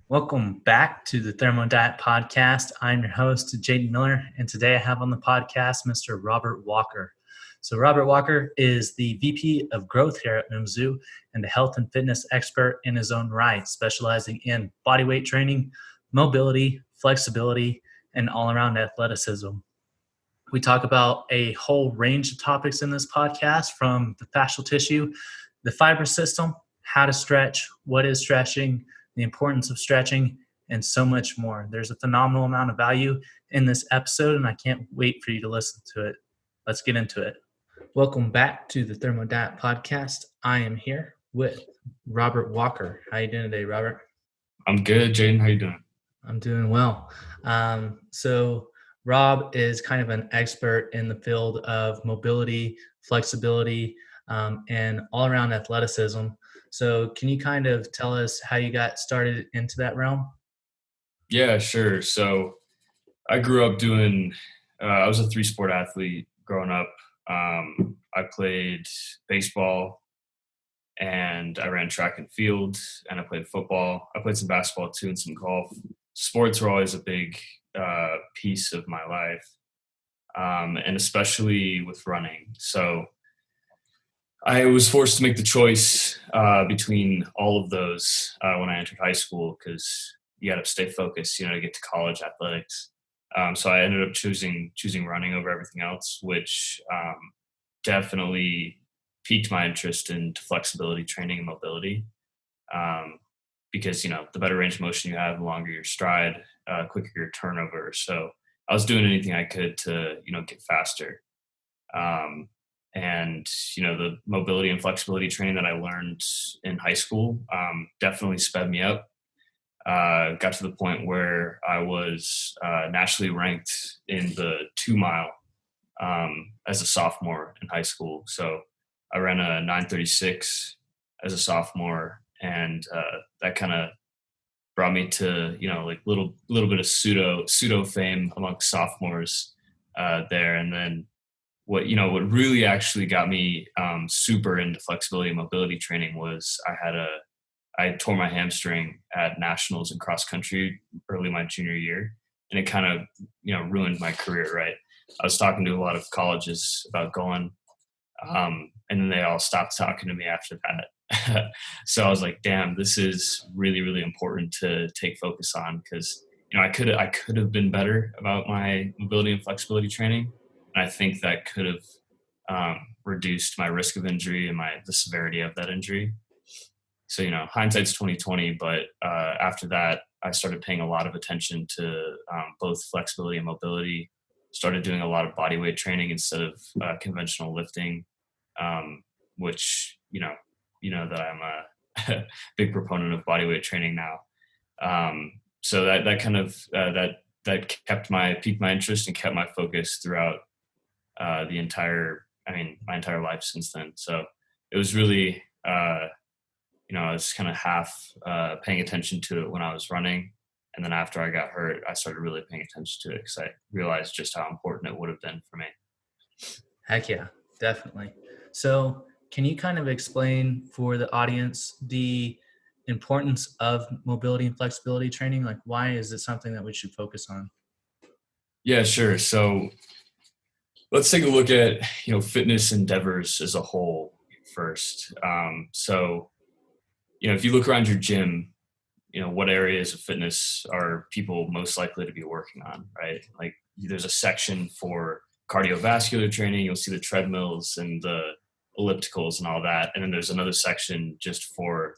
Welcome back to the Thermo Podcast. I'm your host, Jaden Miller, and today I have on the podcast Mr. Robert Walker. So Robert Walker is the VP of Growth here at Mizzou and a health and fitness expert in his own right, specializing in bodyweight training, mobility, flexibility, and all-around athleticism. We talk about a whole range of topics in this podcast, from the fascial tissue, the fiber system, how to stretch, what is stretching, the importance of stretching, and so much more. There's a phenomenal amount of value in this episode, and I can't wait for you to listen to it. Let's get into it. Welcome back to the Thermo Podcast. I am here with Robert Walker. How you doing today, Robert? I'm good, Jaden. How you doing? I'm doing well. So Rob is kind of an expert in the field of mobility, flexibility, and all-around athleticism. So can you kind of tell us how you got started into that realm? Yeah, sure. So I grew up I was a 3-sport athlete growing up. I played baseball and I ran track and field, and I played football. I played some basketball too and some golf. Sports were always a big piece of my life, and especially with running. So I was forced to make the choice between all of those when I entered high school, because you got to stay focused, to get to college athletics. So I ended up choosing running over everything else, which definitely piqued my interest into flexibility training and mobility. Because the better range of motion you have, the longer your stride, quicker your turnover. So I was doing anything I could to get faster. And the mobility and flexibility training that I learned in high school definitely sped me up. Got to the point where I was nationally ranked in the 2-mile as a sophomore in high school. So I ran a 9:36 as a sophomore, and that kind of brought me to little bit of pseudo fame amongst sophomores there. And then what really actually got me super into flexibility and mobility training was I tore my hamstring at nationals in cross country early my junior year, and it kind of ruined my career. Right, I was talking to a lot of colleges about going, and then they all stopped talking to me after that. So I was like, damn, this is really, really important to take focus on, because I could have been better about my mobility and flexibility training. And I think that could have reduced my risk of injury and the severity of that injury. So, hindsight's 2020, but after that, I started paying a lot of attention to both flexibility and mobility. Started doing a lot of body weight training instead of conventional lifting, which, that I'm a big proponent of body weight training now. So that kind of, that piqued my interest and kept my focus throughout my entire life since then. So it was really, I was kind of half paying attention to it when I was running. And then after I got hurt, I started really paying attention to it, because I realized just how important it would have been for me. Heck yeah, definitely. So can you kind of explain for the audience the importance of mobility and flexibility training? Like, why is it something that we should focus on? Yeah, sure. So let's take a look at, fitness endeavors as a whole first. So, if you look around your gym, what areas of fitness are people most likely to be working on, right? Like, there's a section for cardiovascular training. You'll see the treadmills and the ellipticals and all that. And then there's another section just for,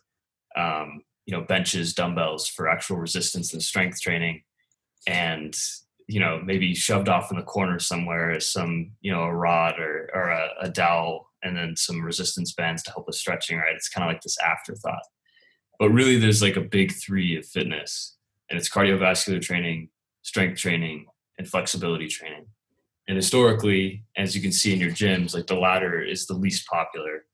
benches, dumbbells, for actual resistance and strength training. And, maybe shoved off in the corner somewhere is some, a rod or a dowel, and then some resistance bands to help with stretching, right? It's kind of like this afterthought. But really, there's like a big 3 of fitness, and it's cardiovascular training, strength training, and flexibility training. And historically, as you can see in your gyms, like, the latter is the least popular.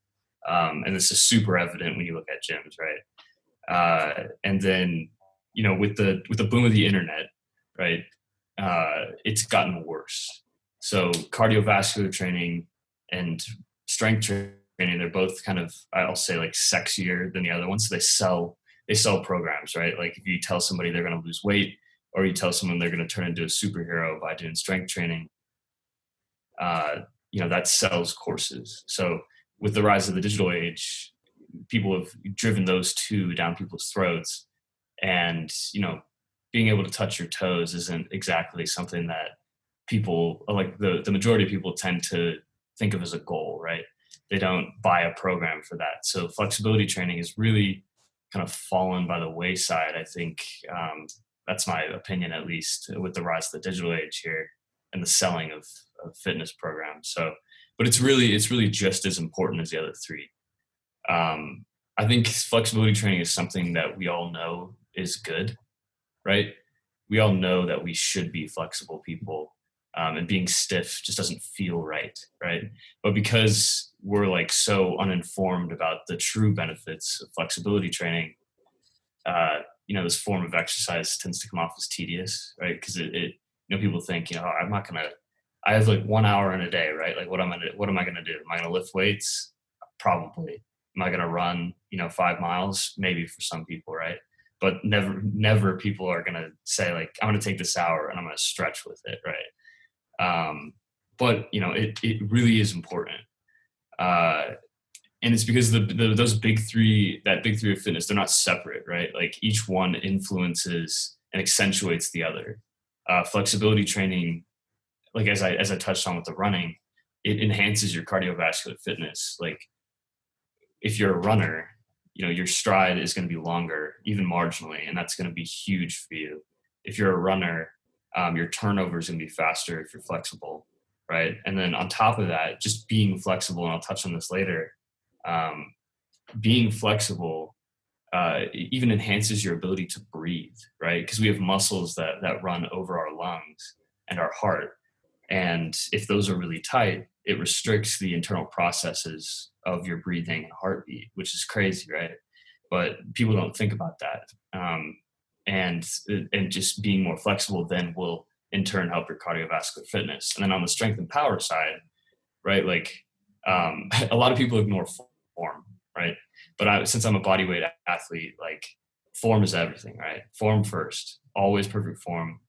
And this is super evident when you look at gyms, right? And then, with the boom of the internet, right, it's gotten worse. So cardiovascular training and strength training, they're both kind of, I'll say, like, sexier than the other ones. So they sell they sell programs, right? Like if you tell somebody they're going to lose weight, or you tell someone they're going to turn into a superhero by doing strength training, that sells courses. So with the rise of the digital age, people have driven those two down people's throats, and being able to touch your toes isn't exactly something that people, like the majority of people, tend to think of as a goal, right? They don't buy a program for that. So flexibility training is really kind of fallen by the wayside, I think. That's my opinion, at least, with the rise of the digital age here and the selling of fitness programs. So, but it's really just as important as the other three. I think flexibility training is something that we all know is good, right? We all know that we should be flexible people, and being stiff just doesn't feel right, right? But because we're like so uninformed about the true benefits of flexibility training, this form of exercise tends to come off as tedious, right? Because people think, I'm not gonna. I have like 1 hour in a day, right? Like, what am I gonna do? Am I gonna lift weights? Probably. Am I gonna run, 5 miles? Maybe for some people, right? But never people are gonna say like, I'm gonna take this hour and I'm gonna stretch with it, right? But it really is important. And it's because those big three, that big three of fitness, they're not separate, right? Like each one influences and accentuates the other. Flexibility training, like as I touched on with the running, it enhances your cardiovascular fitness. Like if you're a runner, your stride is going to be longer, even marginally, and that's going to be huge for you. If you're a runner, your turnover is going to be faster if you're flexible, right? And then on top of that, just being flexible, and I'll touch on this later, being flexible even enhances your ability to breathe, right? Because we have muscles that run over our lungs and our heart. And if those are really tight, it restricts the internal processes of your breathing and heartbeat, which is crazy, right? But people don't think about that. And just being more flexible then will in turn help your cardiovascular fitness. And then on the strength and power side, right? Like a lot of people ignore form, right? But since I'm a bodyweight athlete, like form is everything, right? Form first, always perfect form.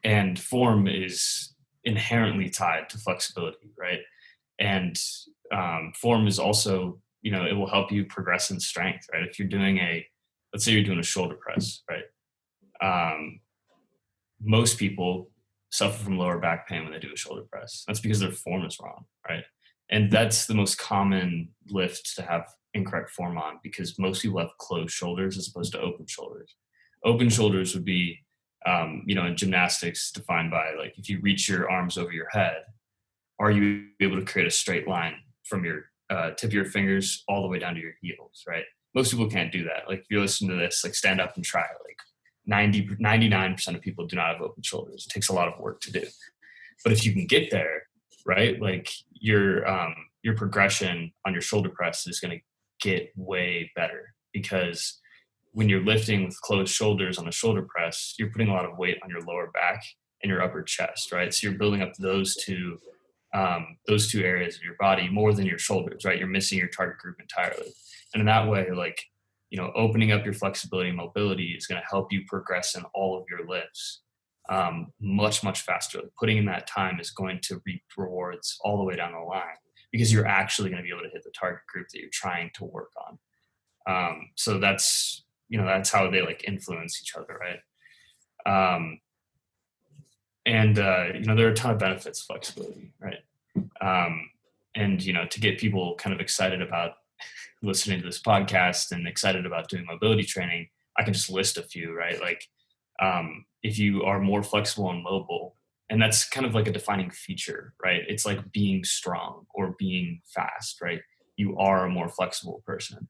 And form is inherently tied to flexibility, right? And form is also, it will help you progress in strength, right? If you're doing let's say you're doing a shoulder press, right? Most people suffer from lower back pain when they do a shoulder press. That's because their form is wrong, right? And that's the most common lift to have incorrect form on, because most people have closed shoulders as opposed to open shoulders. Open shoulders would be, in gymnastics, defined by like if you reach your arms over your head, are you able to create a straight line from your tip of your fingers all the way down to your heels, right? Most people can't do that. Like if you listen to this, like stand up and try. Like 99% of people do not have open shoulders. It takes a lot of work to do. But if you can get there, right, like your progression on your shoulder press is going to get way better, because when you're lifting with closed shoulders on a shoulder press, you're putting a lot of weight on your lower back and your upper chest, right? So you're building up those two areas of your body more than your shoulders, right? You're missing your target group entirely. And in that way, like, opening up your flexibility and mobility is going to help you progress in all of your lifts much, much faster. Like putting in that time is going to reap rewards all the way down the line, because you're actually going to be able to hit the target group that you're trying to work on. So that's how they like influence each other, right? There are a ton of benefits of flexibility, right? And to get people kind of excited about listening to this podcast and excited about doing mobility training, I can just list a few, right? Like if you are more flexible and mobile, and that's kind of like a defining feature, right? It's like being strong or being fast, right? You are a more flexible person.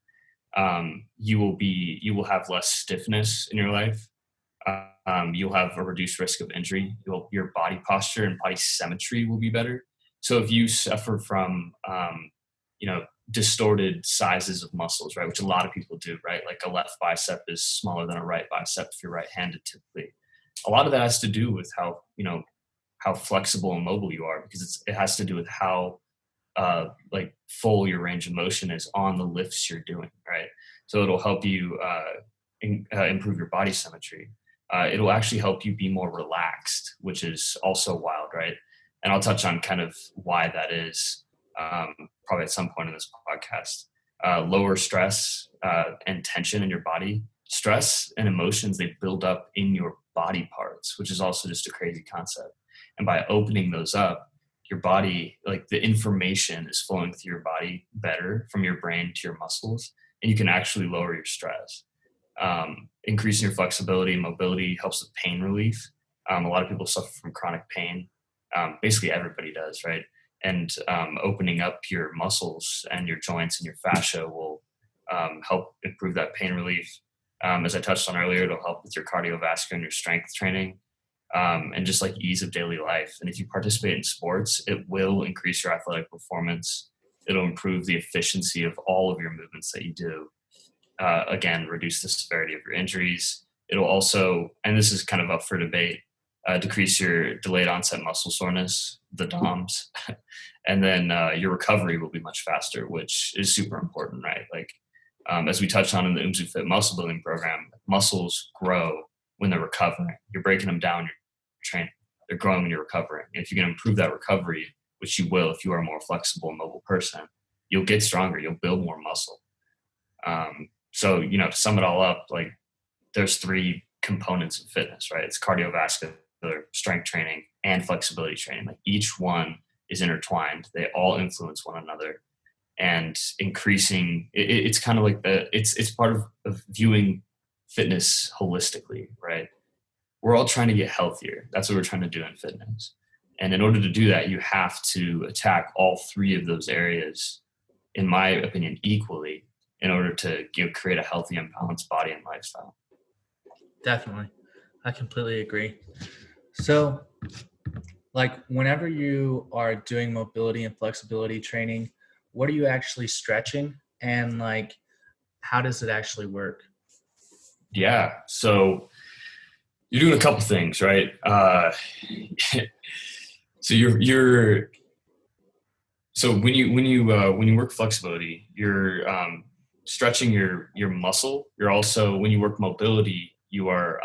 You will have less stiffness in your life. You'll have a reduced risk of injury. Your body posture and body symmetry will be better. So if you suffer from, distorted sizes of muscles, right, which a lot of people do, right, like a left bicep is smaller than a right bicep if you're right-handed typically. A lot of that has to do with how flexible and mobile you are, because it has to do with how like full your range of motion is on the lifts you're doing, right? So it'll help you improve your body symmetry. It'll actually help you be more relaxed, which is also wild, right? And I'll touch on kind of why that is probably at some point in this podcast. Lower stress and tension in your body. Stress and emotions, they build up in your body parts, which is also just a crazy concept. And by opening those up, your body, like the information is flowing through your body better from your brain to your muscles, and you can actually lower your stress. Increasing your flexibility and mobility helps with pain relief. A lot of people suffer from chronic pain. Basically, everybody does, right? And opening up your muscles and your joints and your fascia will help improve that pain relief. As I touched on earlier, it'll help with your cardiovascular and your strength training, and just like ease of daily life. And if you participate in sports, it will increase your athletic performance. It'll improve the efficiency of all of your movements that you do. Again, reduce the severity of your injuries. It'll also, and this is kind of up for debate, decrease your delayed onset muscle soreness, the DOMS, and then your recovery will be much faster, which is super important, right? Like as we touched on in the UMSU Fit muscle building program, muscles grow when they're recovering. You're breaking them down, you're training. They're growing when you're recovering. And if you can improve that recovery, which you will if you are a more flexible and mobile person, you'll get stronger. You'll build more muscle. So, to sum it all up, like there's three components of fitness, right? It's cardiovascular, strength training, and flexibility training. Like each one is intertwined. They all influence one another. And increasing, it's kind of like it's part of viewing fitness holistically, right? We're all trying to get healthier. That's what we're trying to do in fitness. And in order to do that, you have to attack all three of those areas, in my opinion, equally, in order to create a healthy and balanced body and lifestyle. Definitely. I completely agree. So, like whenever you are doing mobility and flexibility training, what are you actually stretching, and like how does it actually work? Yeah. So you're doing a couple things, right? So when you work flexibility, you're stretching your muscle. You're also, when you work mobility, you're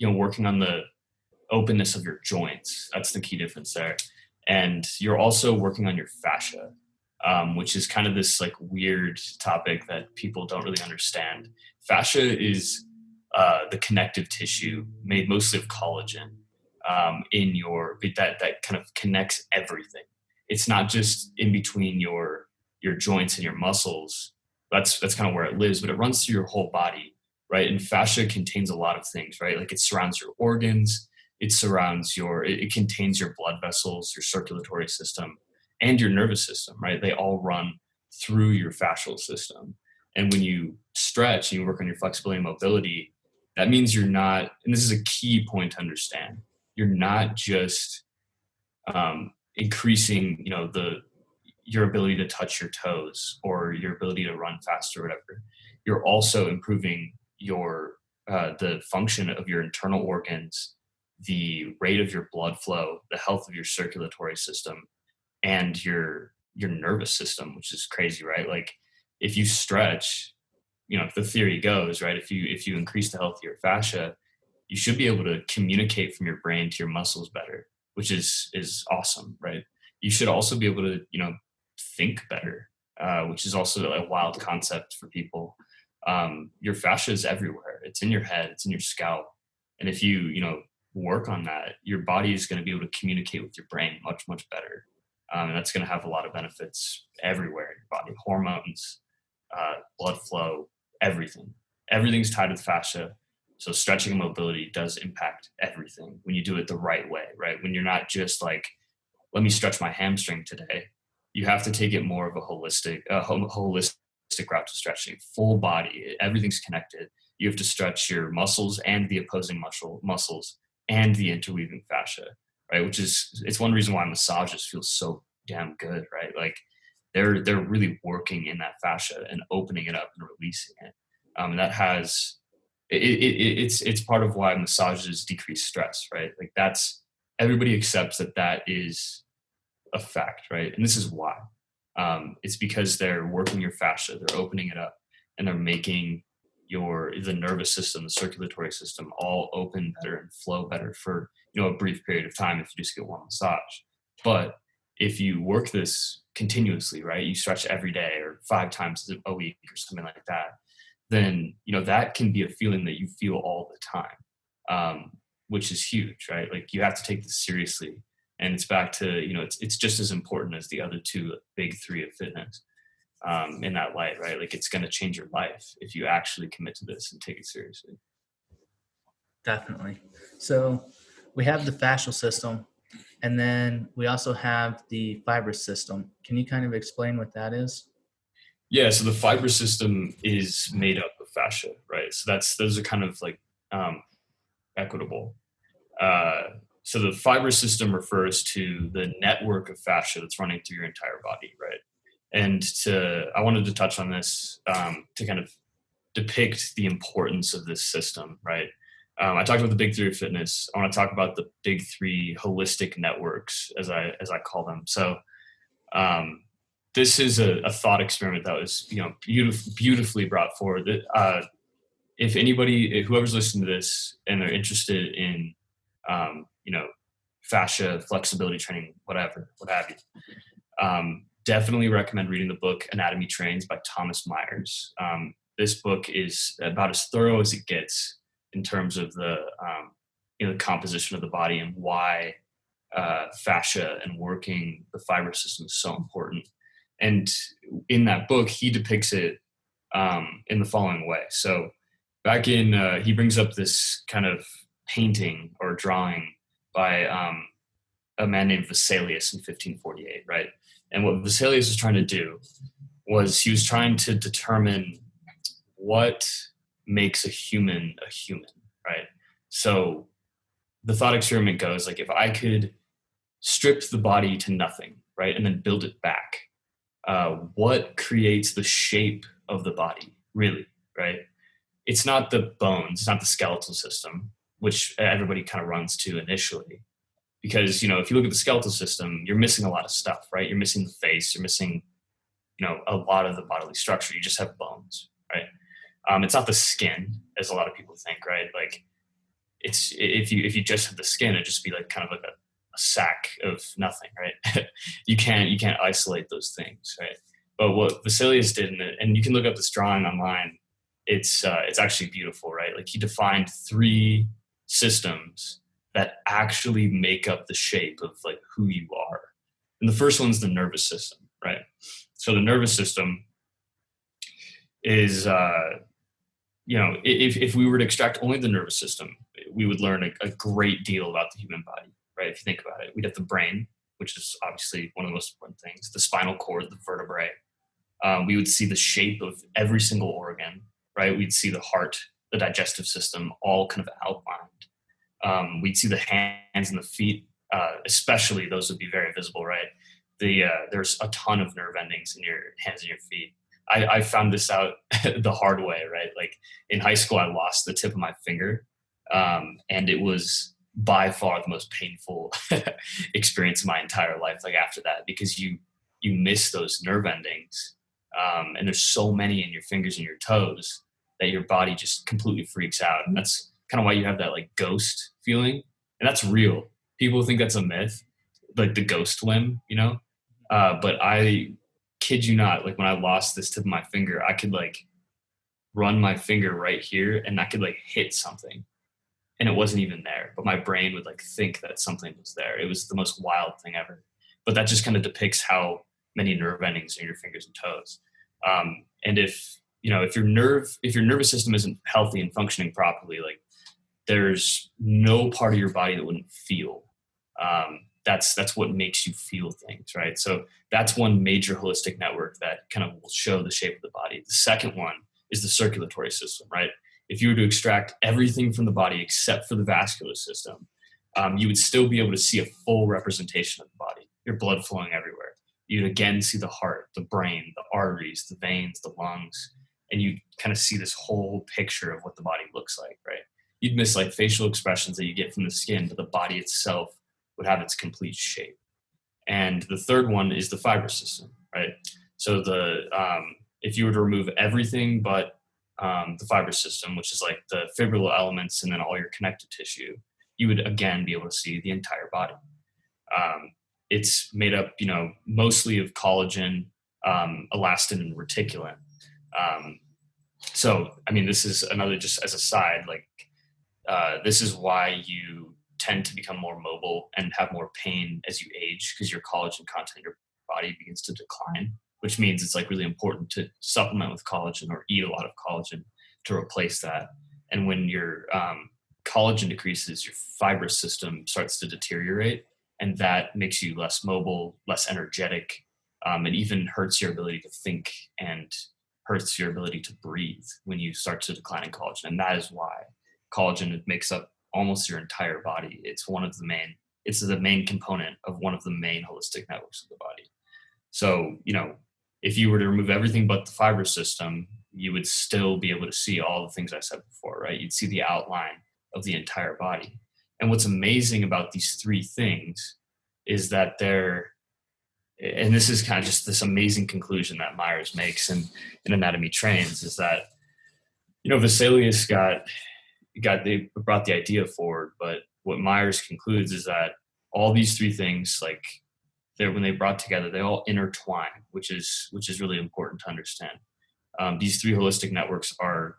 working on the openness of your joints. That's the key difference there. And you're also working on your fascia, which is kind of this like weird topic that people don't really understand. Fascia is the connective tissue made mostly of collagen that kind of connects everything. It's not just in between your joints and your muscles. That's kind of where it lives, but it runs through your whole body, right? And fascia contains a lot of things, right? Like it surrounds your organs, it contains your blood vessels, your circulatory system, and your nervous system, right? They all run through your fascial system. And when you stretch and you work on your flexibility and mobility, that means you're not, and this is a key point to understand, you're not just increasing, your ability to touch your toes or your ability to run faster or whatever. You're also improving the function of your internal organs, the rate of your blood flow, the health of your circulatory system, and your nervous system, which is crazy, right? Like if you stretch, the theory goes, right, if you increase the health of your fascia, you should be able to communicate from your brain to your muscles better, which is awesome, right? You should also be able to think better, which is also a wild concept for people. Your fascia is everywhere. It's in your head, it's in your scalp. And if you work on that, your body is going to be able to communicate with your brain much, much better. And that's going to have a lot of benefits everywhere in your body: hormones, blood flow, everything. Everything's tied to the fascia. So stretching and mobility does impact everything when you do it the right way, right? When you're not just like, let me stretch my hamstring today. You have to take it more of a holistic route to stretching. Full body, everything's connected. You have to stretch your muscles and the opposing muscles and the interweaving fascia, right? It's one reason why massages feel so damn good, right? Like they're really working in that fascia and opening it up and releasing it. And that has it's part of why massages decrease stress, right? Like everybody accepts that is a fact, right? And this is why. It's because they're working your fascia, they're opening it up. and they're making the nervous system, the circulatory system, all open better and flow better for a brief period of time if you just get one massage. But if you work this continuously, right, you stretch every day or 5 times a week or something like that, then that can be a feeling that you feel all the time, which is huge, right? Like you have to take this seriously, and it's back to it's just as important as the other two big three of fitness. In that light, right? Like it's going to change your life if you actually commit to this and take it seriously. Definitely. So we have the fascial system, and then we also have the fibrous system. Can you kind of explain what that is? Yeah, so the fibrous system is made up of fascia, right? So those are kind of like equitable. So the fibrous system refers to the network of fascia that's running through your entire body, right? And I wanted to touch on this to kind of depict the importance of this system, right? I talked about the big three of fitness. I want to talk about the big three holistic networks, as I call them. So this is a thought experiment that was beautifully brought forward. That whoever's listening to this and they're interested in fascia flexibility training, what have you, definitely recommend reading the book Anatomy Trains by Thomas Myers. This book is about as thorough as it gets in terms of the composition of the body and why fascia and working the fibrous system is so important. And in that book, he depicts it in the following way. So back he brings up this kind of painting or drawing by a man named Vesalius in 1548, right? And what Vesalius was trying to do was he was trying to determine what makes a human, right? So the thought experiment goes like, if I could strip the body to nothing, right, and then build it back, what creates the shape of the body, really, right? It's not the bones, it's not the skeletal system, which everybody kind of runs to initially. Because, if you look at the skeletal system, you're missing a lot of stuff, right? You're missing the face, you're missing, a lot of the bodily structure. You just have bones, right? It's not the skin, as a lot of people think, right? Like it's, if you just have the skin, it'd just be like kind of like a sack of nothing, right? you can't isolate those things, right? But what Vesalius did, and you can look up this drawing online, it's actually beautiful, right? Like he defined 3 systems that actually make up the shape of like who you are. And the first one's the nervous system, right? So the nervous system is, if we were to extract only the nervous system, we would learn a great deal about the human body, right? If you think about it, we'd have the brain, which is obviously one of the most important things, the spinal cord, the vertebrae. We would see the shape of every single organ, right? We'd see the heart, the digestive system, all kind of outlined. We'd see the hands and the feet, especially those would be very visible, right? There's a ton of nerve endings in your hands and your feet. I found this out the hard way, right? Like in high school, I lost the tip of my finger, and it was by far the most painful experience of my entire life. Like after that, because you miss those nerve endings, and there's so many in your fingers and your toes that your body just completely freaks out, and that's kind of why you have that like ghost feeling, and that's real. People think that's a myth, like the ghost limb, but I kid you not, like when I lost this tip of my finger, I could like run my finger right here and I could like hit something and it wasn't even there, but my brain would like think that something was there. It was the most wild thing ever. But that just kind of depicts how many nerve endings in your fingers and toes. And if your nervous system isn't healthy and functioning properly, like there's no part of your body that wouldn't feel. That's what makes you feel things, right? So that's one major holistic network that kind of will show the shape of the body. The second one is the circulatory system, right? If you were to extract everything from the body except for the vascular system, you would still be able to see a full representation of the body, your blood flowing everywhere. You'd again see the heart, the brain, the arteries, the veins, the lungs, and you kind of see this whole picture of what the body looks like, right? You'd miss like facial expressions that you get from the skin, but the body itself would have its complete shape. And the third one is the fibrous system, right? So if you were to remove everything but the fiber system, which is like the fibril elements and then all your connective tissue, you would again be able to see the entire body. It's made up, mostly of collagen, elastin, and reticulin. Um, so, I mean, this is another, just as a side, like this is why you tend to become more mobile and have more pain as you age, because your collagen content in your body begins to decline, which means it's like really important to supplement with collagen or eat a lot of collagen to replace that. And when your collagen decreases, your fibrous system starts to deteriorate, and that makes you less mobile, less energetic, and even hurts your ability to think and hurts your ability to breathe when you start to decline in collagen. And that is why collagen makes up almost your entire body. It's the main component of one of the main holistic networks of the body. So, if you were to remove everything but the fiber system, you would still be able to see all the things I said before, right? You'd see the outline of the entire body. And what's amazing about these three things is that and this is kind of just this amazing conclusion that Myers makes in Anatomy Trains, is that, Vesalius they brought the idea forward, but what Myers concludes is that all these three things, like, when they brought together, they all intertwine, which is really important to understand. These three holistic networks are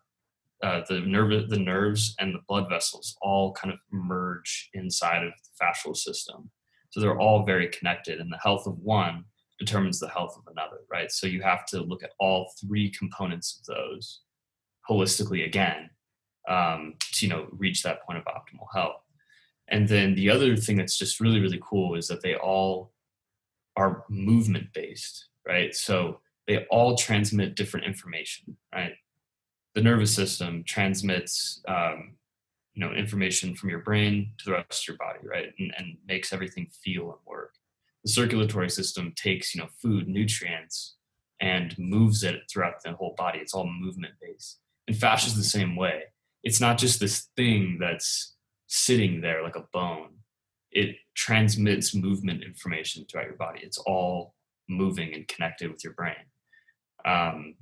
the nerves and the blood vessels all kind of merge inside of the fascial system. So they're all very connected, and the health of one determines the health of another, right? So you have to look at all three components of those holistically again, to reach that point of optimal health. And then the other thing that's just really, really cool is that they all are movement based, right? So they all transmit different information, right? The nervous system transmits information from your brain to the rest of your body, right? And makes everything feel and work. The circulatory system takes food, nutrients, and moves it throughout the whole body. It's all movement based. And fascia is the same way. It's not just this thing that's sitting there like a bone. It transmits movement information throughout your body. It's all moving and connected with your brain. And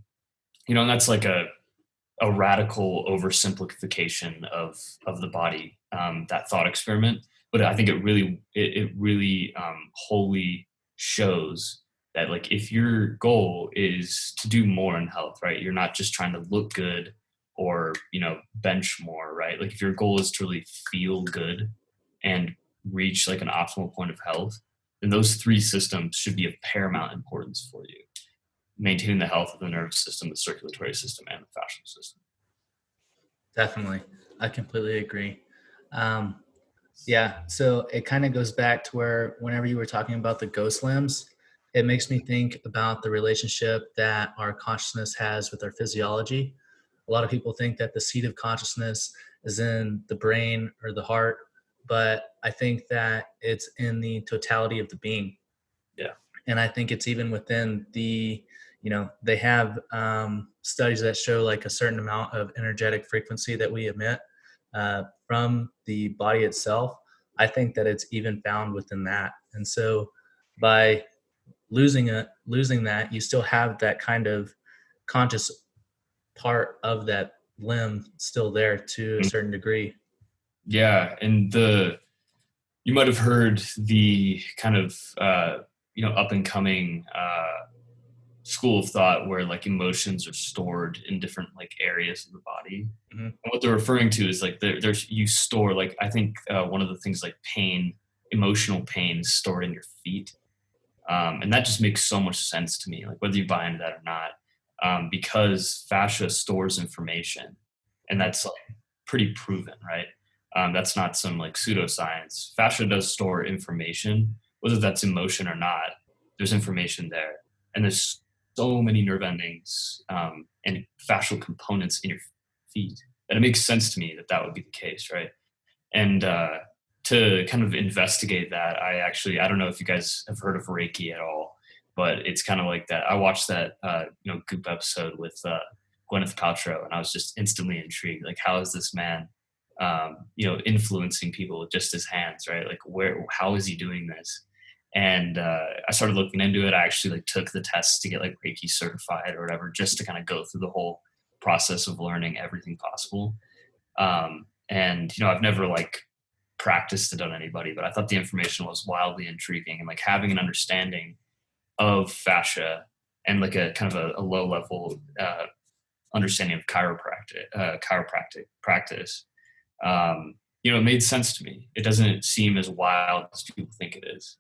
that's like a radical oversimplification of the body, that thought experiment. But I think it really wholly shows that, like, if your goal is to do more in health, right? You're not just trying to look good or, bench more, right? Like, if your goal is to really feel good and reach like an optimal point of health, then those three systems should be of paramount importance for you. Maintaining the health of the nervous system, the circulatory system, and the fascial system. Definitely. I completely agree. Yeah. So it kind of goes back to where, whenever you were talking about the ghost limbs, it makes me think about the relationship that our consciousness has with our physiology. A lot of people think that the seat of consciousness is in the brain or the heart, but I think that it's in the totality of the being. Yeah. And I think it's even within they have studies that show like a certain amount of energetic frequency that we emit from the body itself. I think that it's even found within that. And so by losing that, you still have that kind of conscious part of that limb still there to a certain degree. Yeah. And you might have heard the kind of, up and coming school of thought where like emotions are stored in different like areas of the body. Mm-hmm. And what they're referring to is like you store, like, I think one of the things, like emotional pain is stored in your feet. And that just makes so much sense to me, like whether you buy into that or not, because fascia stores information, and that's like pretty proven, right? That's not some like pseudoscience. Fascia does store information, whether that's emotion or not. There's information there, and there's so many nerve endings and fascial components in your feet that it makes sense to me that would be the case, right? And to kind of investigate that, I don't know if you guys have heard of Reiki at all, but it's kind of like that. I watched that Goop episode with Gwyneth Paltrow, and I was just instantly intrigued. Like, how is this man influencing people with just his hands, right? Like, how is he doing this? And I started looking into it. I actually like took the tests to get like Reiki certified or whatever, just to kind of go through the whole process of learning everything possible. And I've never like practiced it on anybody, but I thought the information was wildly intriguing, and like having an understanding of fascia and like a kind of a low level understanding of chiropractic practice. It made sense to me. It doesn't seem as wild as people think it is,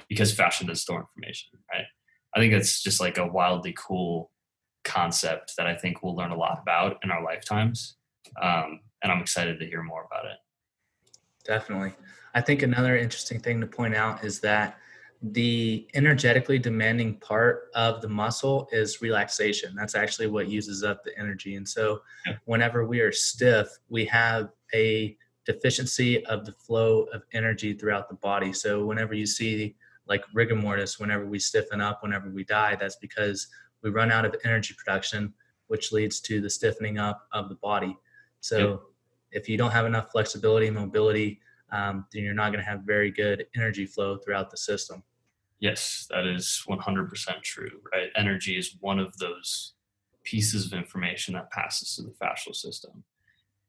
because fascia does store information, right? I think it's just like a wildly cool concept that I think we'll learn a lot about in our lifetimes. And I'm excited to hear more about it. Definitely. I think another interesting thing to point out is that the energetically demanding part of the muscle is relaxation. That's actually what uses up the energy. And so Yeah. whenever we are stiff, we have a deficiency of the flow of energy throughout the body. So whenever you see like rigor mortis, whenever we stiffen up, whenever we die, that's because we run out of energy production, which leads to the stiffening up of the body. So Yep. if you don't have enough flexibility and mobility, then you're not going to have very good energy flow throughout the system. Yes, that is 100% true, right? Energy is one of those pieces of information that passes through the fascial system.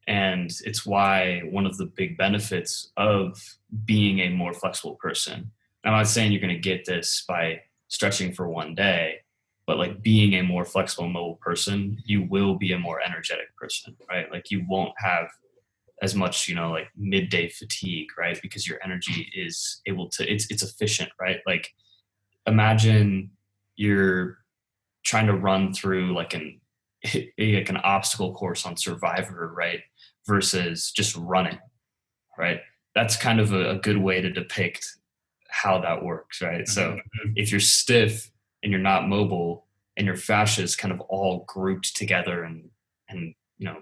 And it's why one of the big benefits of being a more flexible person, I'm not saying you're going to get this by stretching for one day, but like being a more flexible, mobile person, you will be a more energetic person, right? Like you won't have as much, like midday fatigue, right? Because your energy is able to, it's efficient, right? Like imagine you're trying to run through like an obstacle course on Survivor, right? Versus just running, right? That's kind of a good way to depict how that works, right? So Mm-hmm. if you're stiff and you're not mobile and your fascia is kind of all grouped together and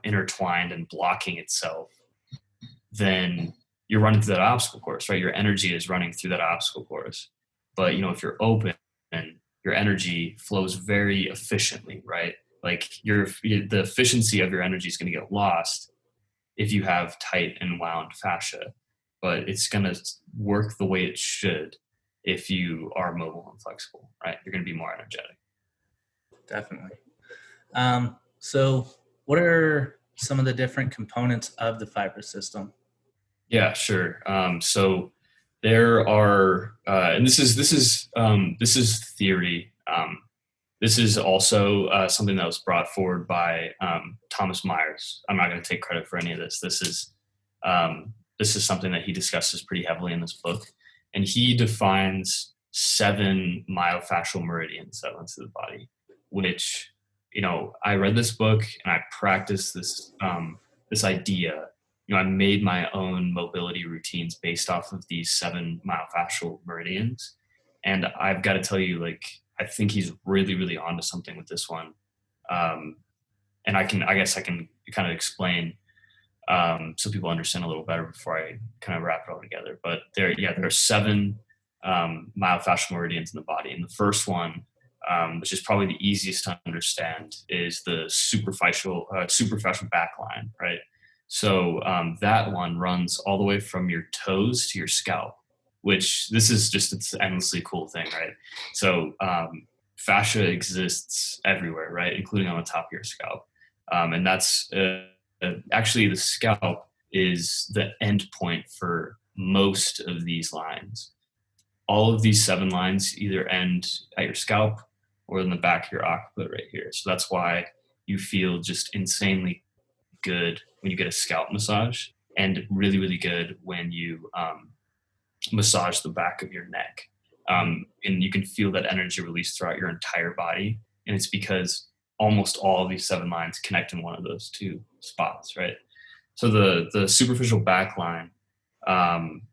intertwined and blocking itself, then you're running through that obstacle course, right? Your energy is running through that obstacle course. But if you're open, and your energy flows very efficiently, right? Like the efficiency of your energy is going to get lost if you have tight and wound fascia, but it's going to work the way it should if you are mobile and flexible, right? You're going to be more energetic. Definitely. So what are some of the different components of the fibrous system? Yeah, sure. So there are, and this is theory. This is also something that was brought forward by Thomas Myers. I'm not going to take credit for any of this. This is something that he discusses pretty heavily in this book, and he defines 7 myofascial meridians that run through the body. Which, I read this book and I practiced this idea. I made my own mobility routines based off of these 7 myofascial meridians. And I've got to tell you, like, I think he's really, really onto something with this one. And I guess I can kind of explain so people understand a little better before I kind of wrap it all together. But there are 7 myofascial meridians in the body. And the first one, which is probably the easiest to understand, is the superficial backline, right? So that one runs all the way from your toes to your scalp, which it's an endlessly cool thing, right? So fascia exists everywhere, right? Including on the top of your scalp. And that's actually the scalp is the end point for most of these lines. All of these 7 lines either end at your scalp or in the back of your occiput right here. So that's why you feel just insanely good when you get a scalp massage, and really, really good when you massage the back of your neck. And you can feel that energy release throughout your entire body. And it's because almost all of these 7 lines connect in one of those 2 spots, right? So the superficial back line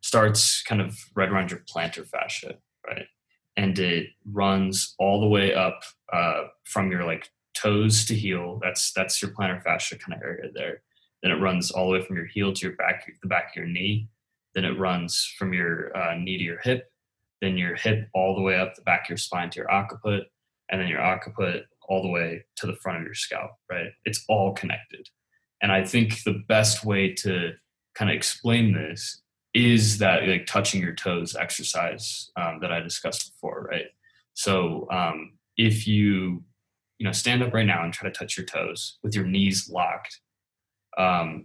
starts kind of right around your plantar fascia, right? And it runs all the way up from your like toes to heel. That's your plantar fascia kind of area there. Then it runs all the way from your heel to the back of your knee. Then it runs from your knee to your hip. Then your hip all the way up the back of your spine to your occiput, and then your occiput all the way to the front of your scalp, right? It's all connected. And I think the best way to kind of explain this is that like touching your toes exercise that I discussed before, right? So if you stand up right now and try to touch your toes with your knees locked.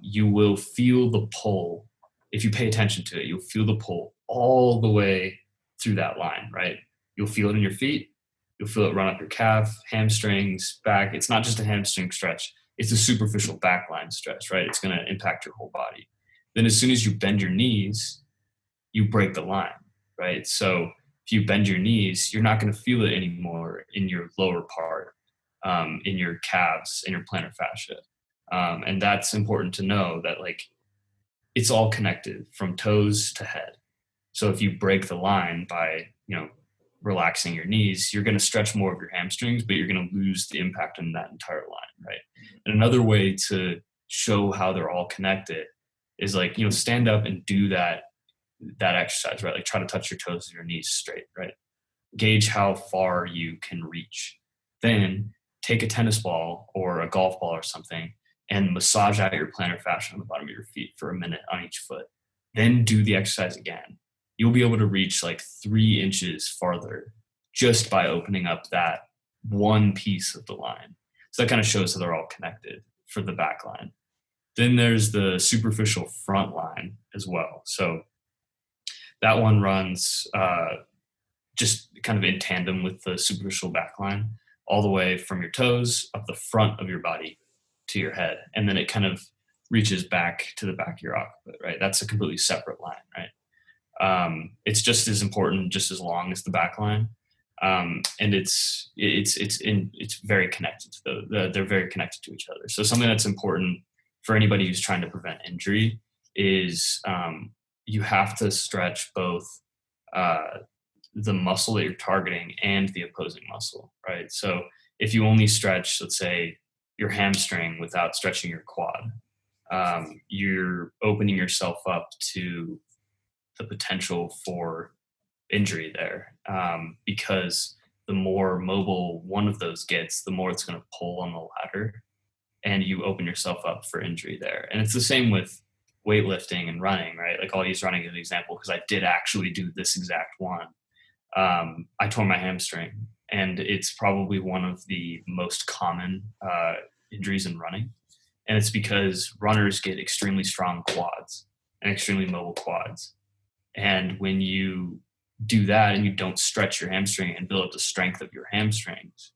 You will feel the pull. If you pay attention to it, you'll feel the pull all the way through that line, right? You'll feel it in your feet. You'll feel it run up your calf, hamstrings, back. It's not just a hamstring stretch. It's a superficial backline stretch, right? It's going to impact your whole body. Then as soon as you bend your knees, you break the line, right? So if you bend your knees, you're not going to feel it anymore in your lower part, in your calves, in your plantar fascia. And that's important to know that like it's all connected from toes to head. So if you break the line by, relaxing your knees, you're going to stretch more of your hamstrings, but you're going to lose the impact on that entire line, right? And another way to show how they're all connected is like, stand up and do that exercise, right? Like try to touch your toes and your knees straight, right? Gauge how far you can reach. Then take a tennis ball or a golf ball or something and massage out your plantar fascia on the bottom of your feet for a minute on each foot. Then do the exercise again. You'll be able to reach like 3 inches farther just by opening up that one piece of the line. So that kind of shows that they're all connected for the back line. Then there's the superficial front line as well. So that one runs just kind of in tandem with the superficial back line, all the way from your toes up the front of your body to your head. And then it kind of reaches back to the back of your occiput, right? That's a completely separate line, right? It's just as important, just as long as the back line. And it's very connected to they're very connected to each other. So something that's important for anybody who's trying to prevent injury is you have to stretch both the muscle that you're targeting and the opposing muscle, right? So if you only stretch, let's say, your hamstring without stretching your quad, you're opening yourself up to the potential for injury there, because the more mobile one of those gets, the more it's going to pull on the ladder, and you open yourself up for injury there. And it's the same with weightlifting and running, right? Like I'll use running as an example because I did actually do this exact one. I tore my hamstring, and it's probably one of the most common injuries in running. And it's because runners get extremely strong quads and extremely mobile quads. And when you do that and you don't stretch your hamstring and build up the strength of your hamstrings,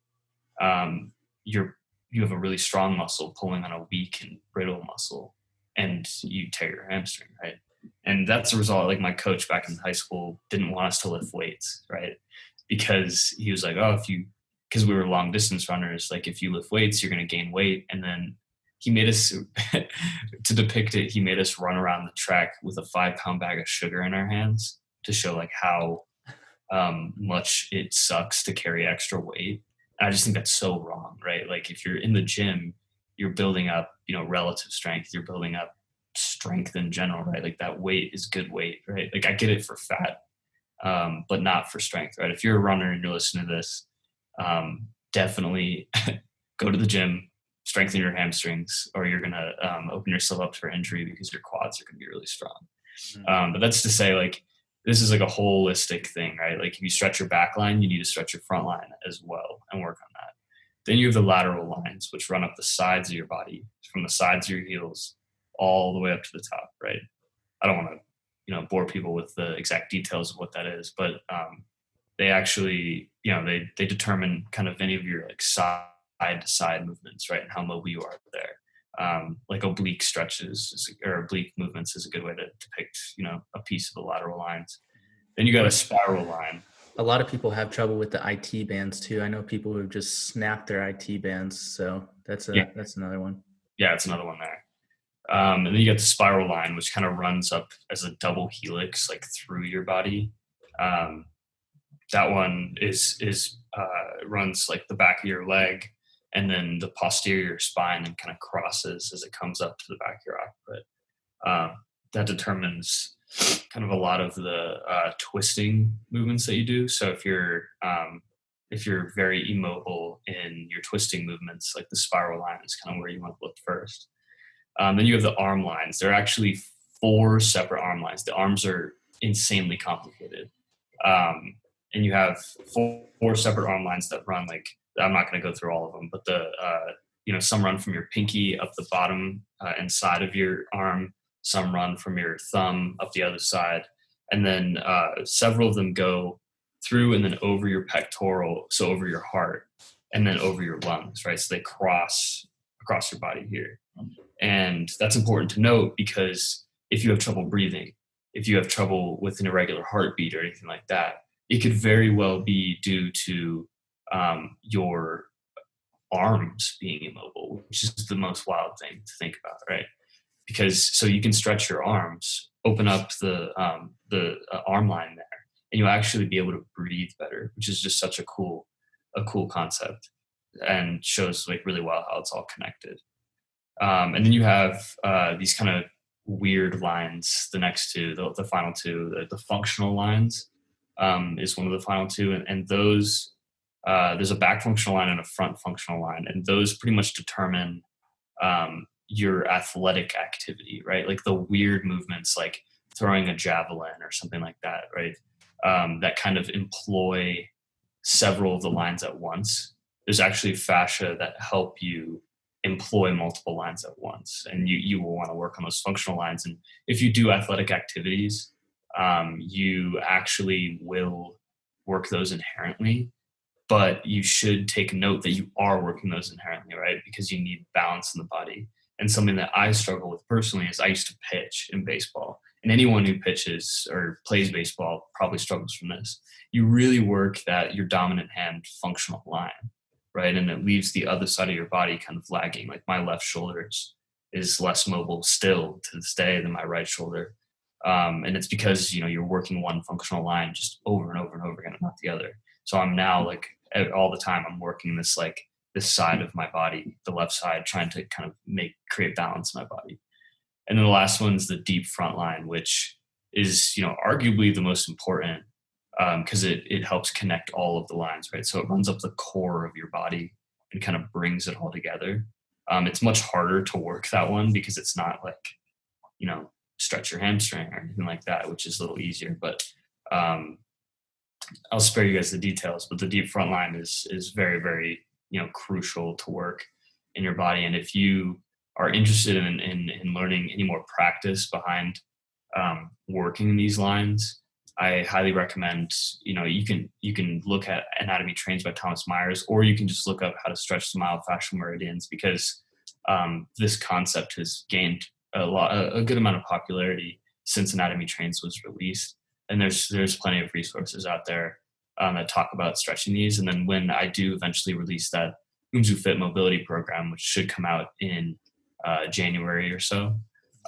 you have a really strong muscle pulling on a weak and brittle muscle, and you tear your hamstring, right? And that's a result. Like my coach back in high school didn't want us to lift weights, right? Because he was like, because we were long distance runners, like if you lift weights, you're going to gain weight. And then he made us, to depict it, he made us run around the track with a 5-pound bag of sugar in our hands to show like how much it sucks to carry extra weight. And I just think that's so wrong, right? Like if you're in the gym, you're building up, relative strength, you're building up strength in general, right? Like that weight is good weight, right? Like I get it for fat, but not for strength, right? If you're a runner and you're listening to this, definitely go to the gym, strengthen your hamstrings, or you're going to open yourself up for injury because your quads are going to be really strong. But that's to say, like, this is like a holistic thing, right? Like if you stretch your back line, you need to stretch your front line as well and work on that. Then you have the lateral lines, which run up the sides of your body, from the sides of your heels all the way up to the top, right? I don't want to, bore people with the exact details of what that is, but they actually, they determine kind of any of your like side to side movements, right? And how mobile you are there. Like oblique stretches or oblique movements is a good way to depict, a piece of the lateral lines. Then you got a spiral line. A lot of people have trouble with the IT bands too. I know people who just snap their IT bands. So that's another one. Yeah, it's another one there. And then you get the spiral line, which kind of runs up as a double helix, like through your body. That one runs like the back of your leg and then the posterior spine and kind of crosses as it comes up to the back of your occiput. That determines kind of a lot of the twisting movements that you do. So if you're very immobile in your twisting movements, like the spiral line is kind of where you want to look first. Then you have the arm lines. There are actually 4 separate arm lines. The arms are insanely complicated. And you have 4 separate arm lines that run like I'm not going to go through all of them, but some run from your pinky up the bottom and side of your arm. Some run from your thumb up the other side. And then several of them go through and then over your pectoral, so over your heart, and then over your lungs, right? So they cross across your body here. And that's important to note because if you have trouble breathing, if you have trouble with an irregular heartbeat or anything like that, it could very well be due to your arms being immobile, which is the most wild thing to think about, right? Because so you can stretch your arms, open up the arm line there, and you'll actually be able to breathe better, which is just such a cool concept, and shows like really well how it's all connected. And then you have these kind of weird lines. The next two, the final two, the functional lines is one of the final two, and those there's a back functional line and a front functional line, and those pretty much determine your athletic activity, right? Like the weird movements, like throwing a javelin or something like that, right? That kind of employ several of the lines at once. There's actually fascia that help you employ multiple lines at once, and you will want to work on those functional lines. And if you do athletic activities, you actually will work those inherently, but you should take note that you are working those inherently, right? Because you need balance in the body. And something that I struggle with personally is I used to pitch in baseball, and anyone who pitches or plays baseball probably struggles from this. You really work your dominant hand functional line, right? And it leaves the other side of your body kind of lagging. Like my left shoulder is less mobile still to this day than my right shoulder. And it's because, you're working one functional line just over and over and over again, and not the other. So I'm now like all the time I'm working this side of my body, the left side, trying to kind of create balance in my body. And then the last one is the deep front line, which is, arguably the most important because it helps connect all of the lines, right? So it runs up the core of your body and kind of brings it all together. It's much harder to work that one because it's not like, stretch your hamstring or anything like that, which is a little easier. But I'll spare you guys the details, but the deep front line is very, very, crucial to work in your body. And if you are interested in learning any more practice behind working these lines, I highly recommend, you can look at Anatomy Trains by Thomas Myers, or you can just look up how to stretch the myofascial meridians, because this concept has gained a good amount of popularity since Anatomy Trains was released. And there's plenty of resources out there that talk about stretching these. And then when I do eventually release that Umzu Fit mobility program, which should come out in January or so,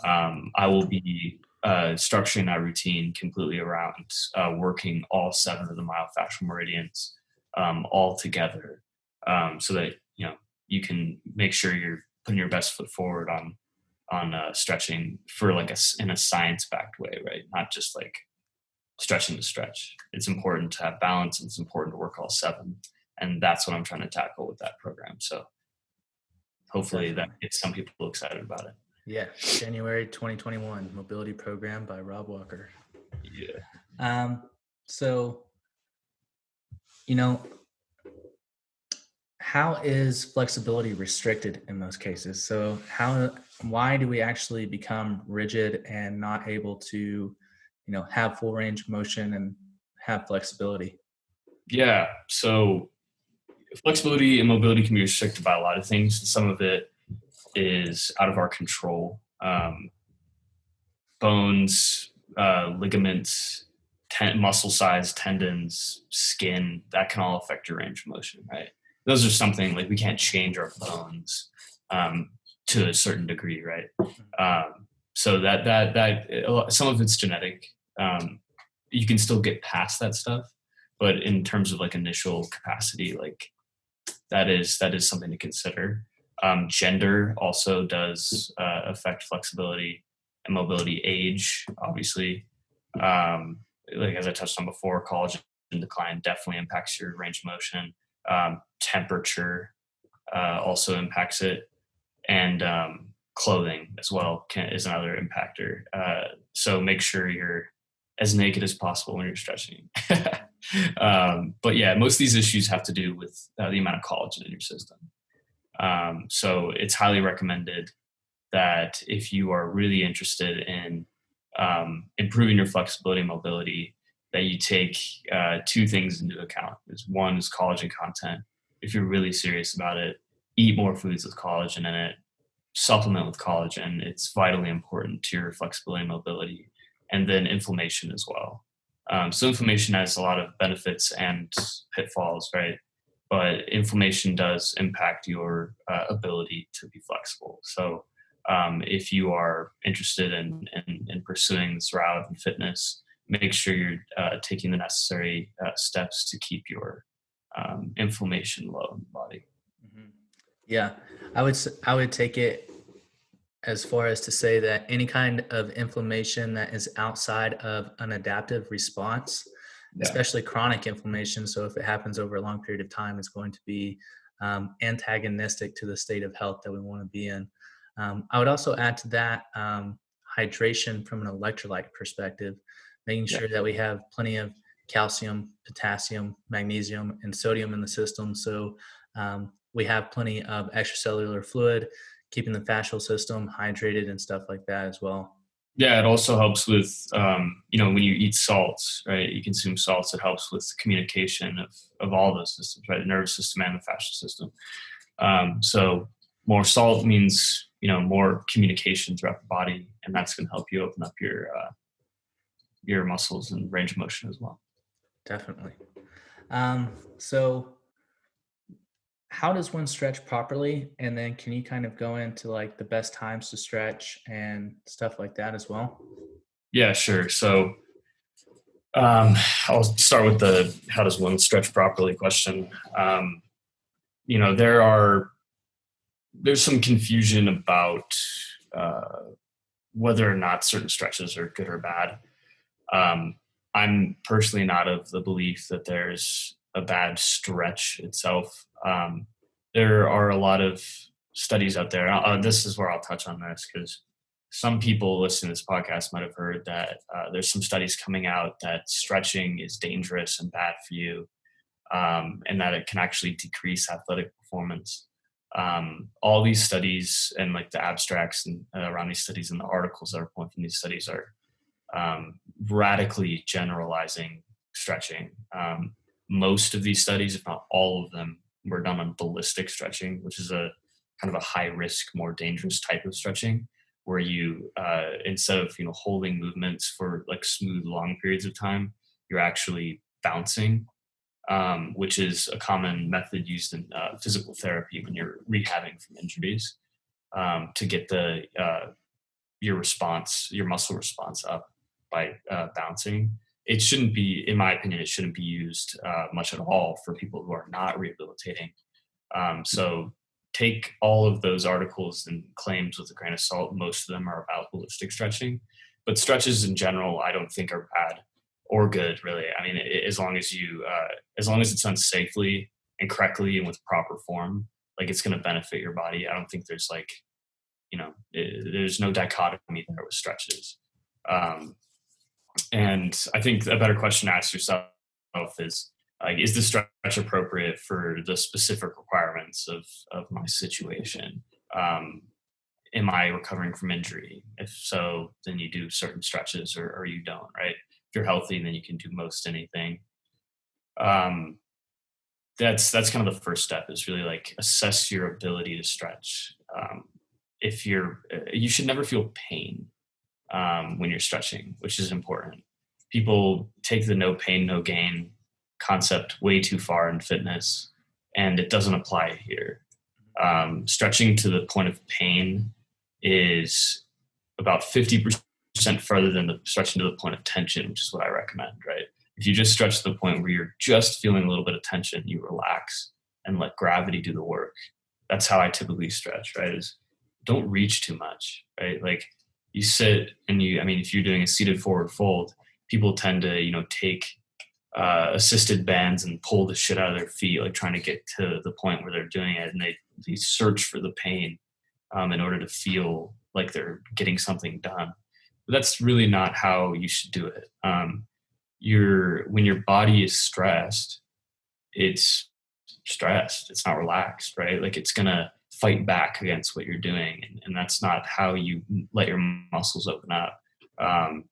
I will be structuring that routine completely around working all 7 of the myofascial meridians all together, so that you can make sure you're putting your best foot forward on stretching for in a science-backed way, right? Not just like stretching to stretch. It's important to have balance, and it's important to work all 7, and that's what I'm trying to tackle with that program. So hopefully that gets some people excited about it. Yeah, January 2021 mobility program by Rob Walker. Yeah. So, how is flexibility restricted in most cases? So why do we actually become rigid and not able to, have full range of motion and have flexibility? Yeah. So flexibility and mobility can be restricted by a lot of things. Some of it is out of our control. Bones, ligaments, muscle size, tendons, skin, that can all affect your range of motion, right? Those are something like we can't change our bones to a certain degree, right? So that some of it's genetic. You can still get past that stuff, but in terms of like initial capacity, like that is something to consider. Gender also does affect flexibility and mobility. Age, obviously, like as I touched on before, collagen decline definitely impacts your range of motion. Temperature also impacts it, and clothing as well is another impactor. So make sure you're as naked as possible when you're stretching. But yeah, most of these issues have to do with the amount of collagen in your system. So it's highly recommended that if you are really interested in improving your flexibility and mobility, that you take two things into account. One is collagen content. If you're really serious about it, eat more foods with collagen in it, supplement with collagen. It's vitally important to your flexibility and mobility. And then inflammation as well. So inflammation has a lot of benefits and pitfalls, right? But inflammation does impact your ability to be flexible. So if you are interested in pursuing this route in fitness, make sure you're taking the necessary steps to keep your inflammation low in the body. Mhm. Yeah, I would take it as far as to say that any kind of inflammation that is outside of an adaptive response, Yeah. especially chronic inflammation, so if it happens over a long period of time, it's going to be antagonistic to the state of health that we want to be in. I would also add to that hydration from an electrolyte perspective, making Yeah. sure that we have plenty of calcium, potassium, magnesium, and sodium in the system. So we have plenty of extracellular fluid, keeping the fascial system hydrated and stuff like that as well. Yeah, it also helps with, when you eat salts, right? You consume salts, it helps with communication of all those systems, right? The nervous system and the fascial system. So more salt means, more communication throughout the body, and that's going to help you open up your muscles and range of motion as well. Definitely. So how does one stretch properly? And then can you kind of go into like the best times to stretch and stuff like that as well? Yeah, sure. So I'll start with the how does one stretch properly question. You know, there's some confusion about whether or not certain stretches are good or bad. Um, I'm personally not of the belief that there's a bad stretch itself. There are a lot of studies out there. This is where I'll touch on this because some people listening to this podcast might have heard that there's some studies coming out that stretching is dangerous and bad for you, and that it can actually decrease athletic performance. All these studies and like the abstracts and around these studies and the articles that are pulling from these studies are radically generalizing stretching. Most of these studies, if not all of them, were done on ballistic stretching, which is a kind of a high risk, more dangerous type of stretching, where you instead of holding movements for like smooth long periods of time, you're actually bouncing, which is a common method used in physical therapy when you're rehabbing from injuries, to get your response, your muscle response up by bouncing. It shouldn't be, in my opinion, it shouldn't be used much at all for people who are not rehabilitating. So take all of those articles and claims with a grain of salt. Most of them are about ballistic stretching, but stretches in general, I don't think are bad or good, really. I mean, as long as as long as it's done safely and correctly and with proper form, like it's going to benefit your body. I don't think there's like, there's no dichotomy there with stretches. And I think a better question to ask yourself is like, is the stretch appropriate for the specific requirements of my situation? Am I recovering from injury? If so, then you do certain stretches or you don't, right? If you're healthy, then you can do most anything. Um, that's kind of the first step, is really like assess your ability to stretch. If you should never feel pain when you're stretching, which is important. People take the no pain, no gain concept way too far in fitness, and it doesn't apply here. Stretching to the point of pain is about 50% further than the stretching to the point of tension, which is what I recommend, right? If you just stretch to the point where you're just feeling a little bit of tension, you relax and let gravity do the work. That's how I typically stretch, right? Is don't reach too much, right? Like you sit and if you're doing a seated forward fold, people tend to, take assisted bands and pull the shit out of their feet, like trying to get to the point where they're doing it. And they search for the pain in order to feel like they're getting something done. But that's really not how you should do it. when your body is stressed, it's stressed. It's not relaxed, right? Like it's gonna fight back against what you're doing, and that's not how you let your muscles open up. Um,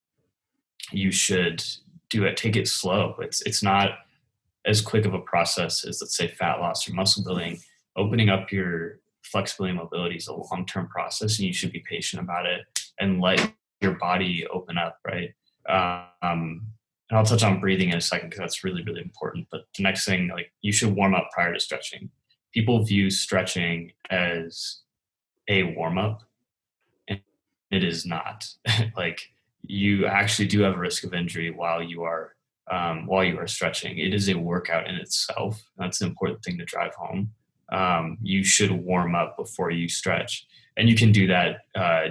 you should do it. Take it slow. It's not as quick of a process as, let's say, fat loss or muscle building. Opening up your flexibility and mobility is a long-term process, and you should be patient about it and let your body open up, right? And I'll touch on breathing in a second because that's really, really important. But the next thing, like, you should warm up prior to stretching. People view stretching as a warm up, and it is not. Like, you actually do have a risk of injury while you are stretching. It is a workout in itself. That's an important thing to drive home. You should warm up before you stretch, and you can do that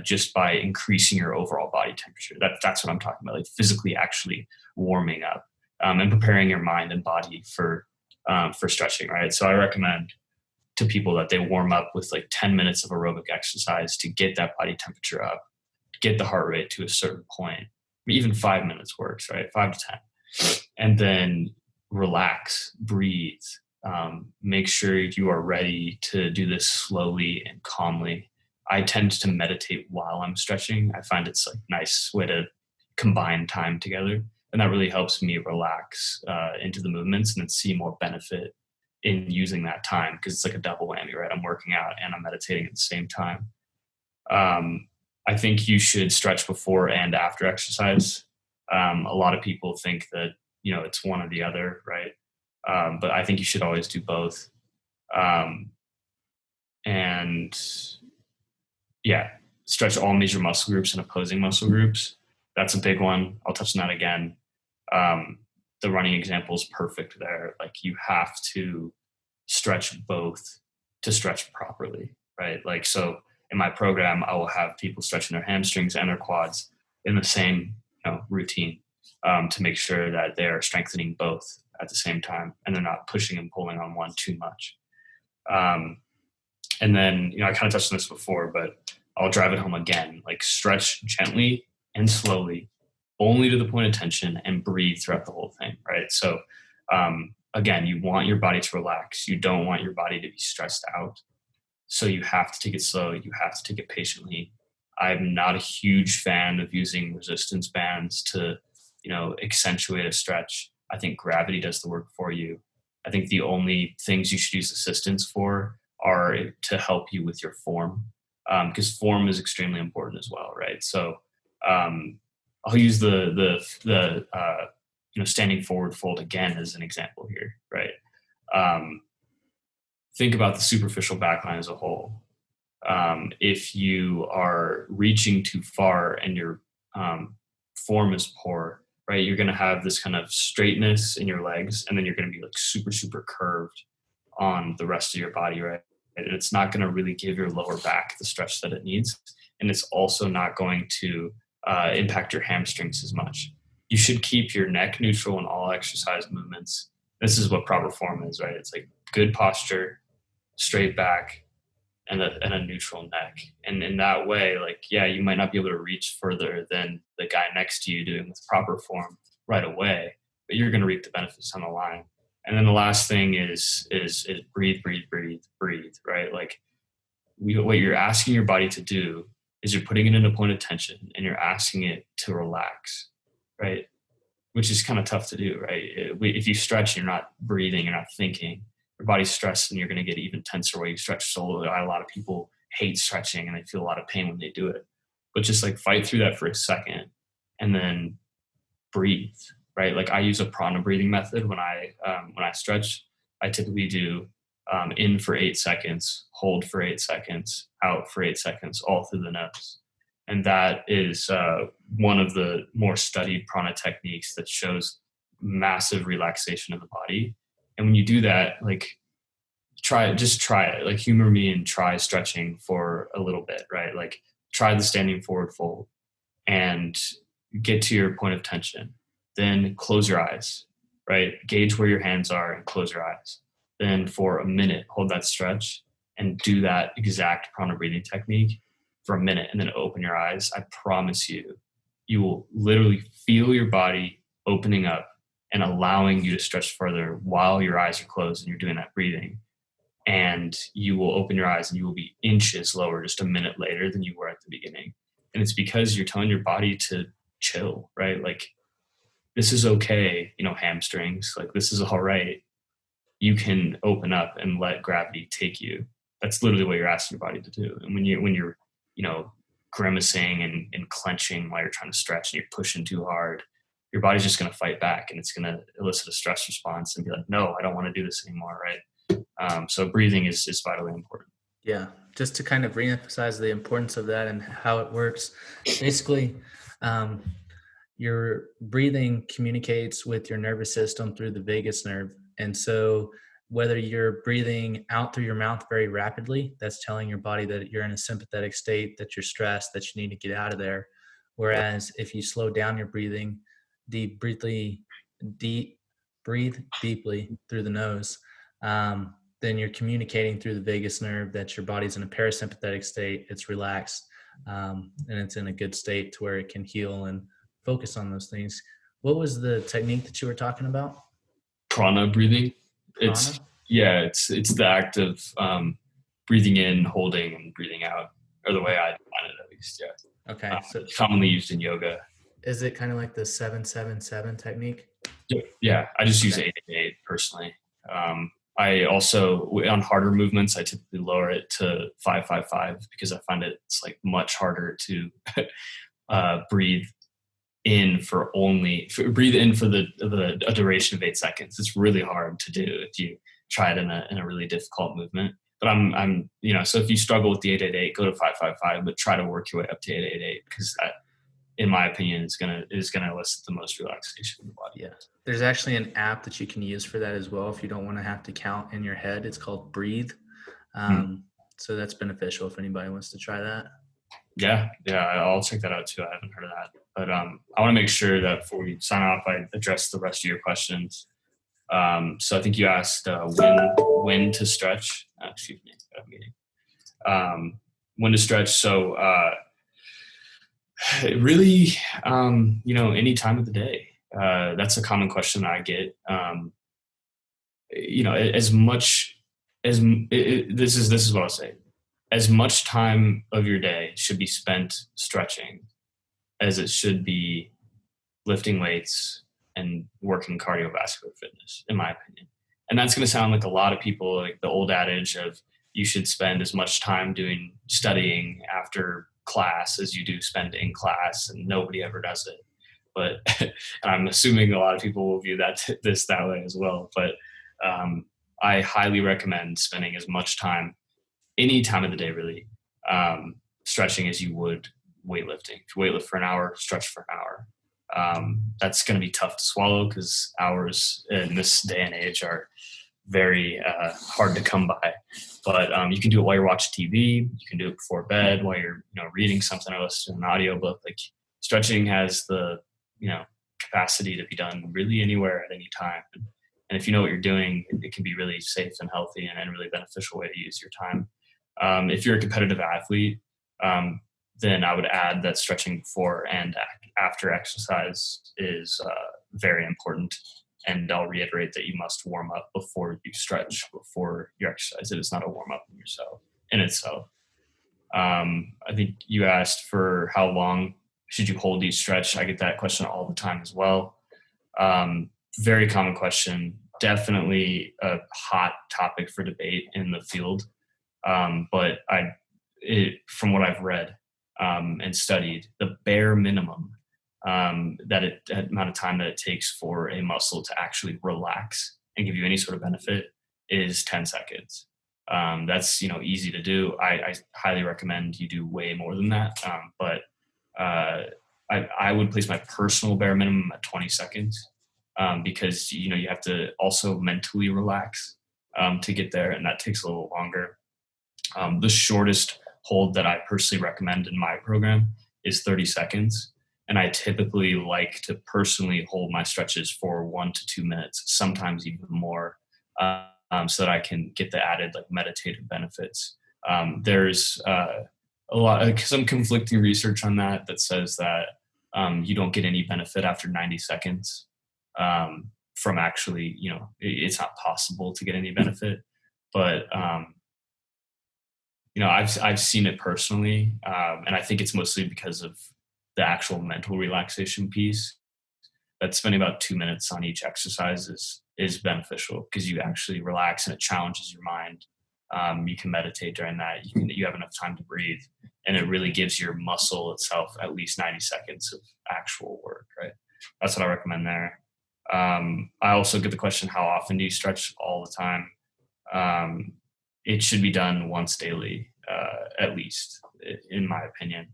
just by increasing your overall body temperature. That's what I'm talking about, like physically actually warming up and preparing your mind and body for stretching, right? So I recommend to people that they warm up with like 10 minutes of aerobic exercise to get that body temperature up, get the heart rate to a certain point. Even 5 minutes works, right? 5 to 10. And then relax, breathe, make sure you are ready to do this slowly and calmly. I tend to meditate while I'm stretching. I find it's a nice way to combine time together. And that really helps me relax into the movements and then see more benefit in using that time, because it's like a double whammy, right? I'm working out and I'm meditating at the same time. I think you should stretch before and after exercise. A lot of people think that, it's one or the other, right? But I think you should always do both. And yeah, stretch all major muscle groups and opposing muscle groups. That's a big one. I'll touch on that again. The running example is perfect there. Like, you have to stretch both to stretch properly, right? Like, so in my program, I will have people stretching their hamstrings and their quads in the same routine to make sure that they're strengthening both at the same time and they're not pushing and pulling on one too much. And then, I kind of touched on this before, but I'll drive it home again. Like, stretch gently and slowly, only to the point of tension, and breathe throughout the whole thing, right? So again, you want your body to relax. You don't want your body to be stressed out. So you have to take it slow. You have to take it patiently. I'm not a huge fan of using resistance bands to, accentuate a stretch. I think gravity does the work for you. I think the only things you should use assistance for are to help you with your form, because form is extremely important as well, right? So I'll use the standing forward fold again as an example here, right? Think about the superficial backline as a whole. If you are reaching too far and your form is poor, right, you're going to have this kind of straightness in your legs, and then you're going to be like super, super curved on the rest of your body, right? And it's not going to really give your lower back the stretch that it needs. And it's also not going to impact your hamstrings as much. You should keep your neck neutral in all exercise movements. This is what proper form is, right? It's like good posture, straight back, and a neutral neck. And in that way, like, yeah, you might not be able to reach further than the guy next to you doing with proper form right away, but you're going to reap the benefits on the line. And then the last thing is breathe, breathe, breathe, breathe, right? Like, what you're asking your body to do is you're putting it in a point of tension and you're asking it to relax, right? Which is kind of tough to do, right? If you stretch, you're not breathing, you're not thinking. Your body's stressed and you're going to get even tenser while you stretch. So a lot of people hate stretching and they feel a lot of pain when they do it. But just like fight through that for a second and then breathe, right? Like, I use a prana breathing method when I stretch. I typically do in for 8 seconds, hold for 8 seconds, out for 8 seconds, all through the nose. And that is one of the more studied prana techniques that shows massive relaxation of the body. And when you do that, like, try it, like, humor me and try stretching for a little bit, right? Like, try the standing forward fold and get to your point of tension. Then close your eyes, right? Gauge where your hands are and close your eyes. Then for a minute, hold that stretch and do that exact prana breathing technique for a minute, and then open your eyes. I promise you, you will literally feel your body opening up and allowing you to stretch further while your eyes are closed and you're doing that breathing. And you will open your eyes and you will be inches lower just a minute later than you were at the beginning. And it's because you're telling your body to chill, right? Like, this is okay, hamstrings, like, this is all right. You can open up and let gravity take you. That's literally what you're asking your body to do. And when you're, grimacing and clenching while you're trying to stretch and you're pushing too hard, your body's just going to fight back and it's going to elicit a stress response and be like, no, I don't want to do this anymore. Right. So breathing is vitally important. Yeah. Just to kind of reemphasize the importance of that and how it works. Basically, your breathing communicates with your nervous system through the vagus nerve. And so whether you're breathing out through your mouth very rapidly, that's telling your body that you're in a sympathetic state, that you're stressed, that you need to get out of there. Whereas if you slow down your breathing, breathe deeply through the nose, then you're communicating through the vagus nerve that your body's in a parasympathetic state, it's relaxed, and it's in a good state to where it can heal and focus on those things. What was the technique that you were talking about? Prana breathing. Prana? It's the act of breathing in, holding, and breathing out, or the way I define it, at least. Yeah. Okay. So it's commonly used in yoga. Is it kind of like the 7-7-7 technique? Yeah. I just use 8-8 personally. I also, on harder movements, I typically lower it to 5-5-5 because I find it's like much harder to breathe in for a duration of 8 seconds. It's really hard to do if you try it in a really difficult movement. But I'm so if you struggle with the 8-8-8, go to 5-5-5, but try to work your way up to 8-8-8 because that, in my opinion, is gonna elicit the most relaxation in the body. Yeah. There's actually an app that you can use for that as well if you don't want to have to count in your head. It's called Breathe. So that's beneficial if anybody wants to try that. Yeah, I'll check that out too. I haven't heard of that. But I want to make sure that before we sign off, I address the rest of your questions. So I think you asked when to stretch. Excuse me, I got a meeting. When to stretch. So really, any time of the day. That's a common question that I get. As much as this is what I'll say. As much time of your day should be spent stretching as it should be lifting weights and working cardiovascular fitness, in my opinion. And that's going to sound like a lot of people, like the old adage of you should spend as much time studying after class as you do spend in class, and nobody ever does it. But I'm assuming a lot of people will view that way as well. But I highly recommend spending as much time, any time of the day really, stretching as you would weightlifting. If you weightlift for an hour, stretch for an hour. That's going to be tough to swallow because hours in this day and age are very hard to come by. But you can do it while you're watching TV. You can do it before bed while you're reading something or listening to an audiobook. Like, stretching has the capacity to be done really anywhere at any time. And if you know what you're doing, it can be really safe and healthy and a really beneficial way to use your time. If you're a competitive athlete, then I would add that stretching before and after exercise is very important. And I'll reiterate that you must warm up before you stretch, before you exercise. It is not a warm up in itself. I think you asked for how long should you hold each stretch. I get that question all the time as well. Very common question. Definitely a hot topic for debate in the field. But from what I've read and studied, the bare minimum that amount of time that it takes for a muscle to actually relax and give you any sort of benefit is 10 seconds. That's easy to do. I highly recommend you do way more than that. But I would place my personal bare minimum at 20 seconds because you have to also mentally relax to get there, and that takes a little longer. The shortest hold that I personally recommend in my program is 30 seconds. And I typically like to personally hold my stretches for 1 to 2 minutes, sometimes even more, so that I can get the added meditative benefits. There's some conflicting research on that says that you don't get any benefit after 90 seconds. from actually, it's not possible to get any benefit. But I've seen it personally, and I think it's mostly because of the actual mental relaxation piece. That spending about 2 minutes on each exercise is beneficial because you actually relax and it challenges your mind. You can meditate during that. You have enough time to breathe, and it really gives your muscle itself at least 90 seconds of actual work. Right. That's what I recommend there. I also get the question, how often do you stretch? All the time. Um, it should be done once daily, at least, in my opinion.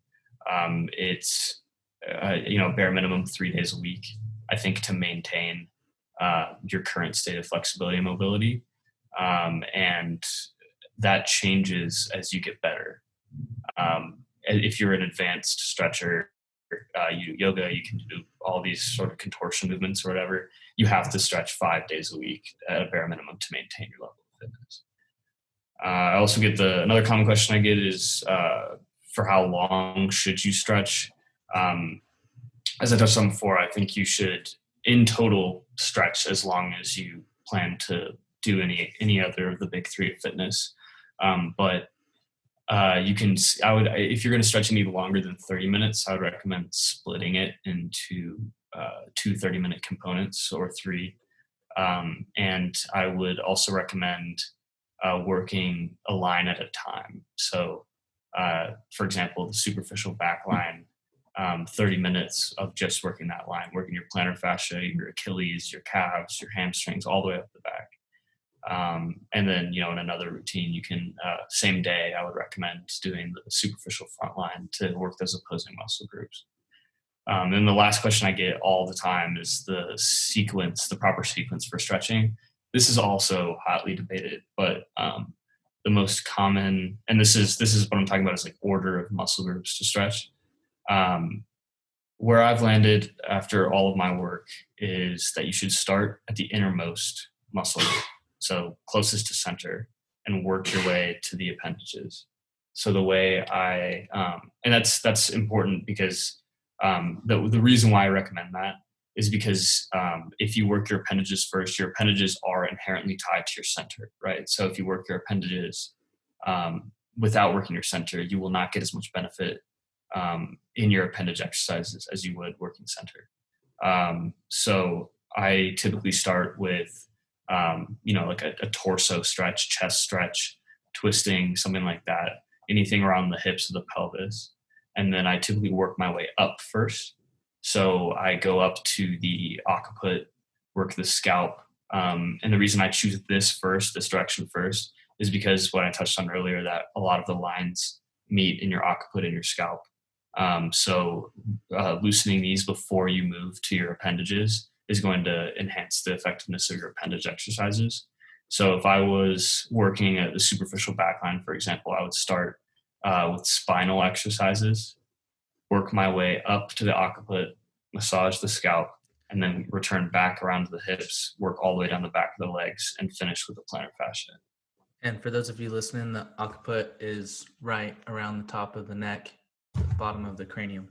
It's bare minimum 3 days a week. I think to maintain your current state of flexibility and mobility, and that changes as you get better. If you're an advanced stretcher, yoga, you can do all these sort of contortion movements or whatever. You have to stretch 5 days a week at a bare minimum to maintain your level of fitness. I also get another common question I get is, for how long should you stretch? As I touched on before, I think you should, in total, stretch as long as you plan to do any other of the big three of fitness. But if you're going to stretch any longer than 30 minutes, I would recommend splitting it into two 30-minute components or three. And I would also recommend working a line at a time. So, for example, the superficial back line, 30 minutes of just working that line, working your plantar fascia, your Achilles, your calves, your hamstrings, all the way up the back. And then, in another routine, you can, same day, I would recommend doing the superficial front line to work those opposing muscle groups. And the last question I get all the time is the proper sequence for stretching. This is also hotly debated, but the most common, and this is what I'm talking about, is like order of muscle groups to stretch. Where I've landed after all of my work is that you should start at the innermost muscle group, so closest to center, and work your way to the appendages. So the way and that's important because the reason why I recommend that is because if you work your appendages first, your appendages are inherently tied to your center, right? So if you work your appendages without working your center, you will not get as much benefit in your appendage exercises as you would working center. So I typically start with, like a torso stretch, chest stretch, twisting, something like that, anything around the hips of the pelvis. And then I typically work my way up first. So I go up to the occiput, work the scalp. And the reason I choose this direction first, is because what I touched on earlier, that a lot of the lines meet in your occiput and your scalp. So loosening these before you move to your appendages is going to enhance the effectiveness of your appendage exercises. So if I was working at the superficial back line, for example, I would start with spinal exercises, work my way up to the occiput, massage the scalp, and then return back around to the hips, work all the way down the back of the legs, and finish with the plantar fascia. And for those of you listening, the occiput is right around the top of the neck, the bottom of the cranium.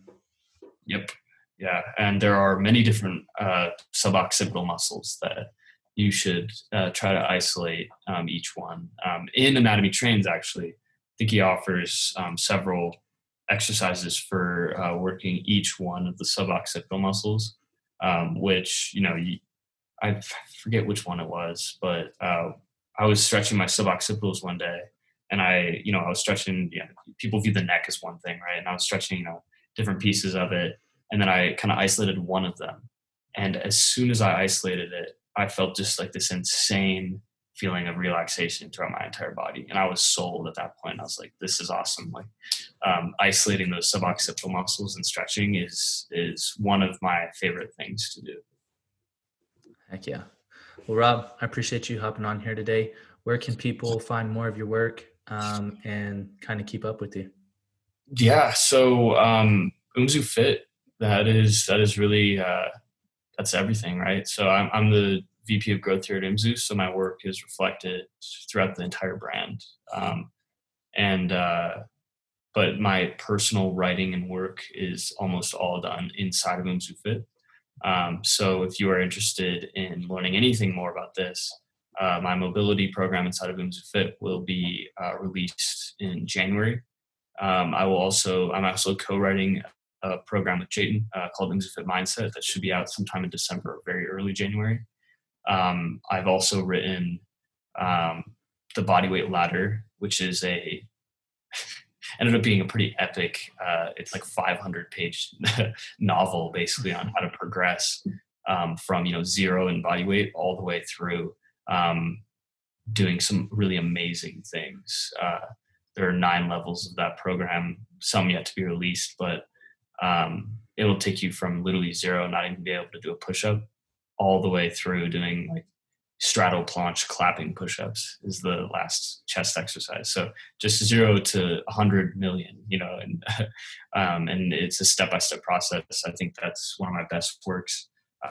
Yep. Yeah. And there are many different suboccipital muscles that you should try to isolate each one. In Anatomy Trains, actually, I think he offers several exercises for working each one of the suboccipital muscles, which, I forget which one it was, but I was stretching my suboccipitals one day, and I was stretching, people view the neck as one thing, right? And I was stretching, different pieces of it. And then I kind of isolated one of them. And as soon as I isolated it, I felt just like this insane feeling of relaxation throughout my entire body. And I was sold at that point. I was like, this is awesome. Like isolating those suboccipital muscles and stretching is one of my favorite things to do. Heck yeah. Well, Rob, I appreciate you hopping on here today. Where can people find more of your work and kind of keep up with you? Yeah. So Umzu Fit, that is really, that's everything, right? So I'm the VP of growth here at Umzu. So my work is reflected throughout the entire brand. But my personal writing and work is almost all done inside of Umzu Fit. So if you are interested in learning anything more about this, my mobility program inside of UMSU Fit will be released in January. I'm also co-writing a program with Jayden called UMSU Fit Mindset that should be out sometime in December or very early January. I've also written the Bodyweight Ladder, which is ended up being a pretty epic, it's like 500-page novel basically on how to progress from, zero in body weight all the way through doing some really amazing things. There are 9 levels of that program, some yet to be released, but it'll take you from literally zero, not even be able to do a push-up, all the way through doing like straddle planche clapping push-ups is the last chest exercise. So just 0 to 100 million, and and it's a step-by-step process. I think that's one of my best works.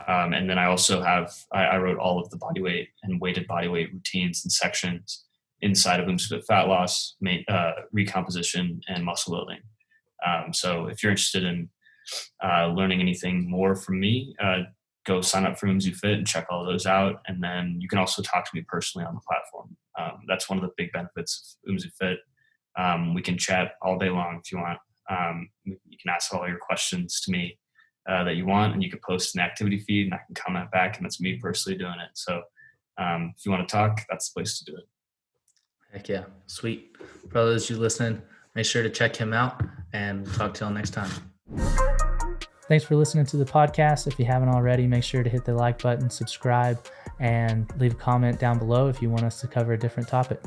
And then I also I wrote all of the body weight and weighted body weight routines and sections inside of UMSU Fit Fat Loss, recomposition, and muscle building. So if you're interested in learning anything more from me, go sign up for UMSU Fit and check all those out. And then you can also talk to me personally on the platform. That's one of the big benefits of UMSU Fit. We can chat all day long if you want. You can ask all your questions to me that you want, and you can post an activity feed and I can comment back, and that's me personally doing it. So if you want to talk, that's the place to do it. Heck yeah. Sweet. For those of you listening, make sure to check him out, and we'll talk to y'all next time. Thanks for listening to the podcast. If you haven't already, make sure to hit the like button, subscribe, and leave a comment down below if you want us to cover a different topic.